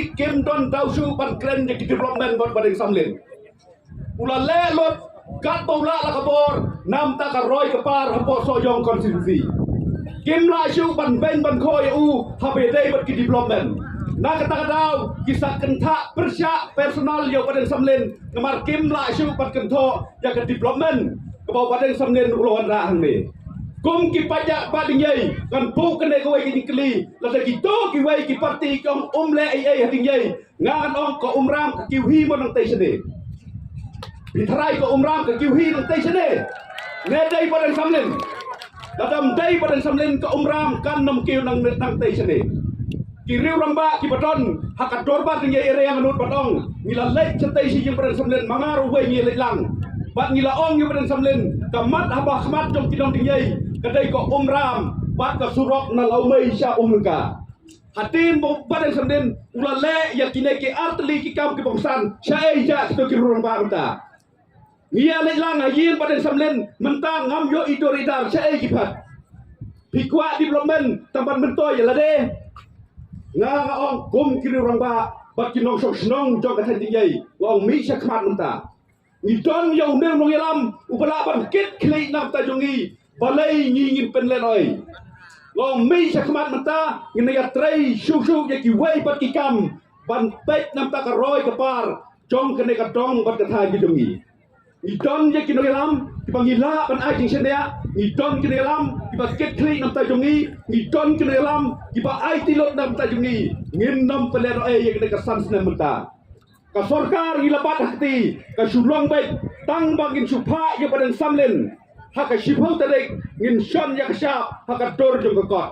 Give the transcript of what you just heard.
ki kem don dausu ban kren je development bot badeng samlin ula le lot kat paula la kabor nam ta ka roi ka par hapo soyong konstitusi kem la shu ban ben ban khoi u habe dei bot ki development na kata kadau kisah kentha persya personal yo badeng samlin ngamar kem la shu ban kentho ya ka development ka bau badeng samlin ulohan ra hang ni kum ki pajak bading yai kan pu kene ko ki dikli la ta ki to ki wai ki parti kong le ai hading yai ngan ong ko umram ka ki hi mo nang tai sene bitrai ko umram ka ki hi nang tai sene ne dai badang samlin dadam dai badang samlin ka umram kan nam ki nang tai sene ki riu ramba ki baton hakat dorba ding yai ere yang anut badong ngila lek cetai si jing badang samlin mangaru wai ngi lang bat ngila ong yu badang samlin kamat habah khamat jong kidong ding yai kadai ko umram bat ka surok na laumai sya umka hatin bo badang samden ula le ya kine ki artli ki kam ki bangsan syai ja to ki rurang barta ngia le lang ayin badang samden mentang ngam yo idor idar syai ki phat pikwa development tamban mentoy la de nga ong kum ki rurang ba bat ki nong sok snong jong ka than yai ong mi sya khmat menta ni don yo ne long yalam upala ban kit klei nam ta jongi balai ngingin penlen oi long mi sakmat mata ngin ya trei shu ya ki wei pat ki kam ban pek nam ta ka roi ka par jong kene ka dong bat ka thai ki dongi ni don ya ki no lam ki bangila ban ai jing senia ni don ki lam ki ba ket kli nam ta jongi ni don ki lam ki ba ai tilot nam ta jongi ngin nam penlen oi ya kene ka san sena mata ka sarkar hilapat hati ka sulong baik tang bangin supha ya badang samlen haka shipau tadek ngin shon yak syap haka dor jong kekot